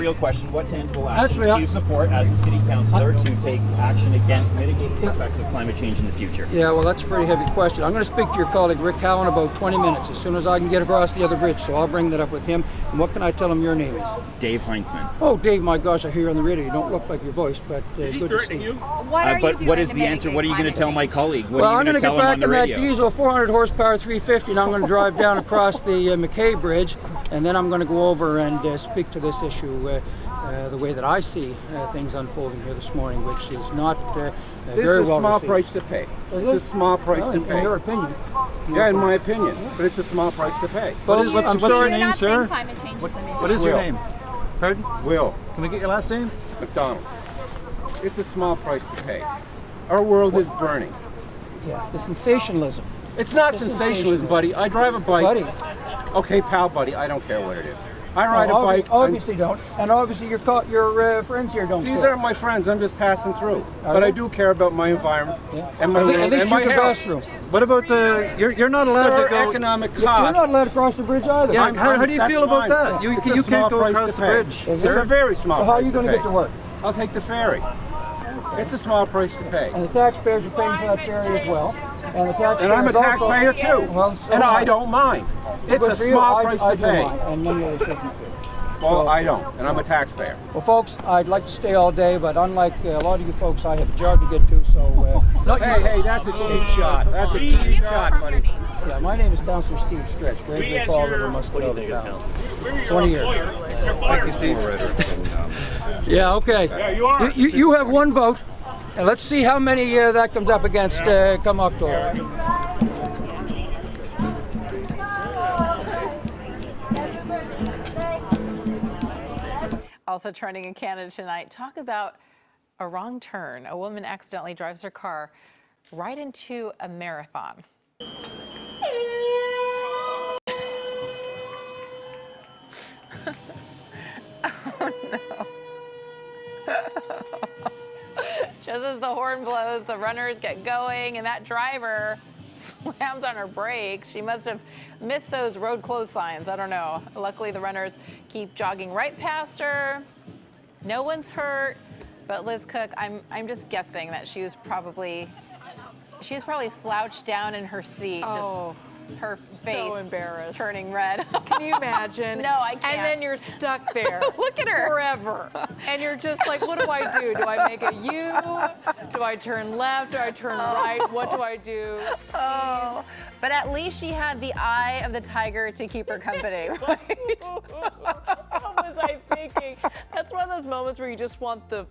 real question. What tangible actions do you support as a city councillor to take action against mitigating the effects of climate change in the future? Yeah, well, that's a pretty heavy question. I'm going to speak to your colleague Rick Howe in about 20 minutes, as soon as I can get across the other bridge, so I'll bring that up with him. And what can I tell him your name is? Dave Heinzman. Oh, Dave, my gosh, I hear you on the radio. You don't look like your voice, but is he good threatening to see you? But what is the answer? What are you going to tell my colleague? What Well, are I'm you going to tell get him back on the in that radio? diesel 400 horsepower 350, and I'm going to drive down across the McKay Bridge, and then I'm going to go over and speak to this issue the way that I see things unfolding here this morning, which is not This very is a well small received. price to pay. Is It's it? a small price Well, to in pay. your opinion. Yeah, in my opinion. But it's a small price to pay. Folks, I'm What's sorry. your name, sir? Climate change is an issue. What is your Will. name? Pardon? Will Can we get your last name? McDonald. It's a small price to pay. Our world is burning. Yeah, the sensationalism. It's not The sensationalism, buddy. I drive a bike. Buddy. Okay, pal, buddy. I don't care what it is. I ride a Well, bike. Obviously don't. And obviously your friends here don't These care. aren't my friends. I'm just passing through. Are But they? I do care about my environment and my At world least and my you can health. pass through. What about you're not allowed There to are go. economic You're costs. not allowed to cross the bridge either. Yeah, how do you That's feel about fine. that? You It's a you small can't go price across to the pay. bridge. Is It's it? a very small So how are price you going to pay. get to work? I'll take the ferry. It's a small price to pay. And the taxpayers are paying for that ferry as well. And the taxpayers And I'm a also- taxpayer too. Well, so And am I don't mind. It's Good a for you. small I price do to pay. mind, and many other citizens do. Well, I don't, and I'm a taxpayer. Well, folks, I'd like to stay all day, but unlike a lot of you folks, I have a job to get to, so... Hey, that's a cheap shot. That's a cheap shot, buddy. Yeah, my name is Councillor Steve Stretch, Gravely Fall River, Muscatine Down. 20 years. Thank you, Steve. Yeah, okay. Yeah, you are. You have one vote, and let's see how many that comes up against come October. Also trending in Canada tonight, talk about a wrong turn. A woman accidentally drives her car right into a marathon. Oh no. Just as the horn blows, the runners get going, and that driver slams on her brakes. She must have missed those road closed signs. I don't know. Luckily, the runners keep jogging right past her. No one's hurt. But Liz Cook, I'm just guessing that she was probably slouched down in her seat. Oh, her face so embarrassed, turning red. Can you imagine? No, I can't. And then you're stuck there. Look at her. Forever. And you're just like, what do I do? Do I make a U? Do I turn left? Do I turn right? What do I do? Oh, but at least she had the eye of the tiger to keep her company, right? What was I thinking? That's one of those moments where you just want the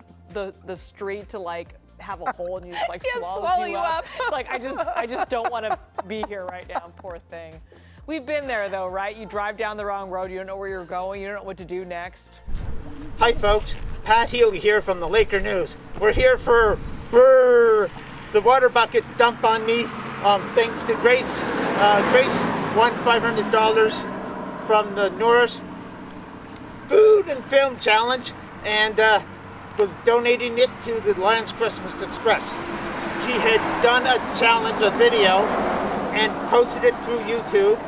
street to like have a hole and you like swallow you up. Like I just don't want to be here right now, poor thing. We've been there though, right? You drive down the wrong road, you don't know where you're going, you don't know what to do next. Hi folks, Pat Healy here from the Laker News. We're here for the water bucket dump on me. Thanks to Grace. Grace won $500 from the Norris Food and Film Challenge and was donating it to the Lions Christmas Express. She had done a challenge, a video, and posted it through YouTube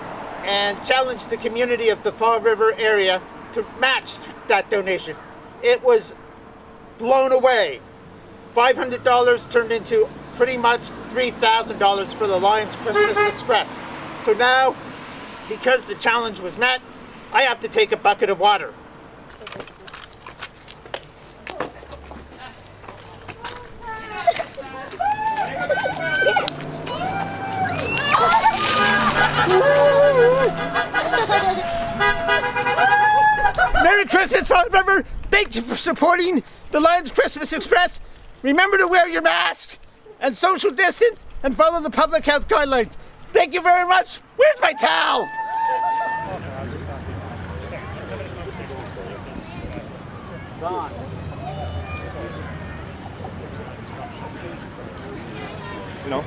and challenged the community of the Fall River area to match that donation. It was blown away. $500 turned into pretty much $3,000 for the Lions Christmas Express. So now, because the challenge was met, I have to take a bucket of water. Merry Christmas, Fall River! Thank you for supporting the Lions Christmas Express. Remember to wear your mask and social distance and follow the public health guidelines. Thank you very much. Where's my towel? you know,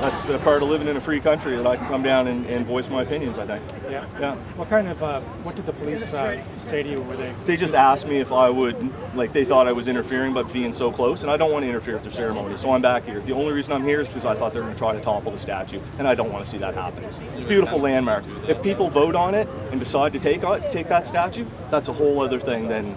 that's a part of living in a free country, that I can come down and voice my opinions, I think. Yeah. What kind of, what did the police say to you? Were They just asked me if I would, like, they thought I was interfering by being so close, and I don't want to interfere with their ceremony, so I'm back here. The only reason I'm here is because I thought they were going to try to topple the statue, and I don't want to see that happen. It's a beautiful landmark. If people vote on it and decide to take that statue, that's a whole other thing. Then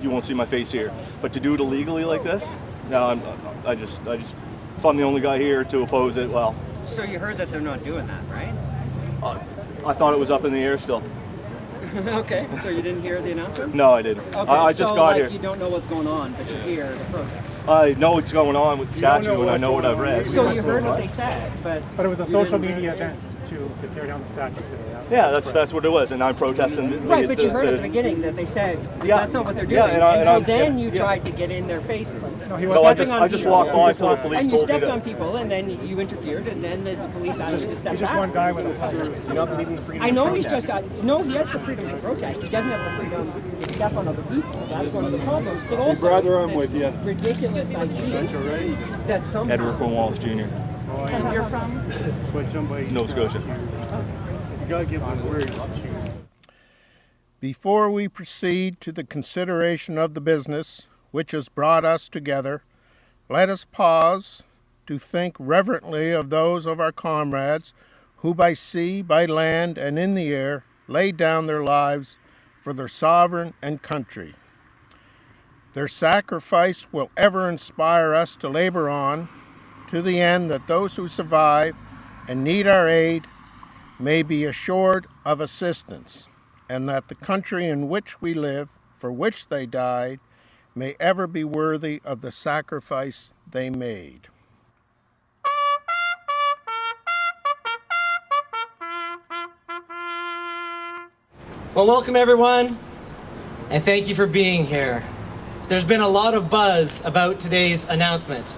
you won't see my face here. But to do it illegally like this, no, I just, if I'm the only guy here to oppose it, well. So you heard that they're not doing that, right? I thought it was up in the air still. Okay, so you didn't hear the announcement? No, I didn't. Okay, I just got here. You don't know what's going on, but you hear the protest. I know what's going on with the statue, and I know what I've read. So you heard what they said, but it was a social media event to tear down the statue today. Yeah, that's what it was, and I'm protesting. Right, but you heard at the beginning that they said that's not what they're doing, and so then you tried to get in their faces. No, I just walked by until the police and you told me stepped on people, and then you interfered, and then the police asked you to step back. He's just one guy with a stick. You don't believe in the freedom. I know he's just no. He has the freedom to protest. He doesn't have the freedom to step on other people. That's one of the problems. But also, brother, it's I'm with you. ridiculous idea that somehow. Edward Cornwallis Jr. And you're from? Nova Scotia. You gotta give them words. Before we proceed to the consideration of the business which has brought us together, let us pause to think reverently of those of our comrades who by sea, by land, and in the air laid down their lives for their sovereign and country. Their sacrifice will ever inspire us to labor on to the end that those who survive and need our aid may be assured of assistance, and that the country in which we live, for which they died, may ever be worthy of the sacrifice they made. Well, welcome everyone, and thank you for being here. There's been a lot of buzz about today's announcement,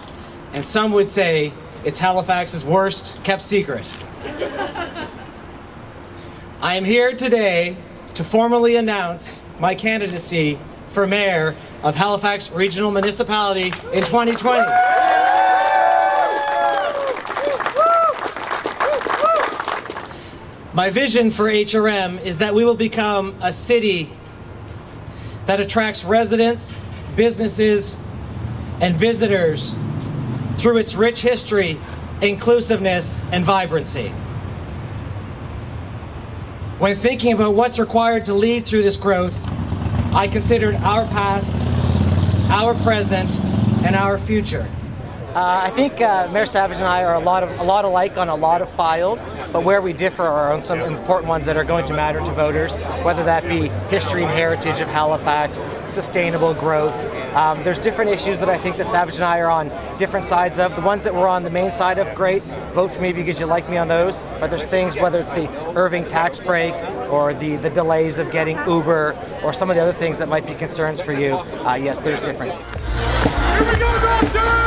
and some would say it's Halifax's worst kept secret. I am here today to formally announce my candidacy for mayor of Halifax Regional Municipality in 2020. My vision for HRM is that we will become a city that attracts residents, businesses, and visitors through its rich history, inclusiveness, and vibrancy. When thinking about what's required to lead through this growth, I considered our past, our present, and our future. I think Mayor Savage and I are a lot alike on a lot of files, but where we differ are on some important ones that are going to matter to voters, whether that be history and heritage of Halifax, sustainable growth. There's different issues that I think that Savage and I are on different sides of. The ones that we're on the main side of, great, vote for me because you like me on those. But there's things, whether it's the Irving tax break or the delays of getting Uber or some of the other things that might be concerns for you. Yes, there's difference. Here we go, doctor!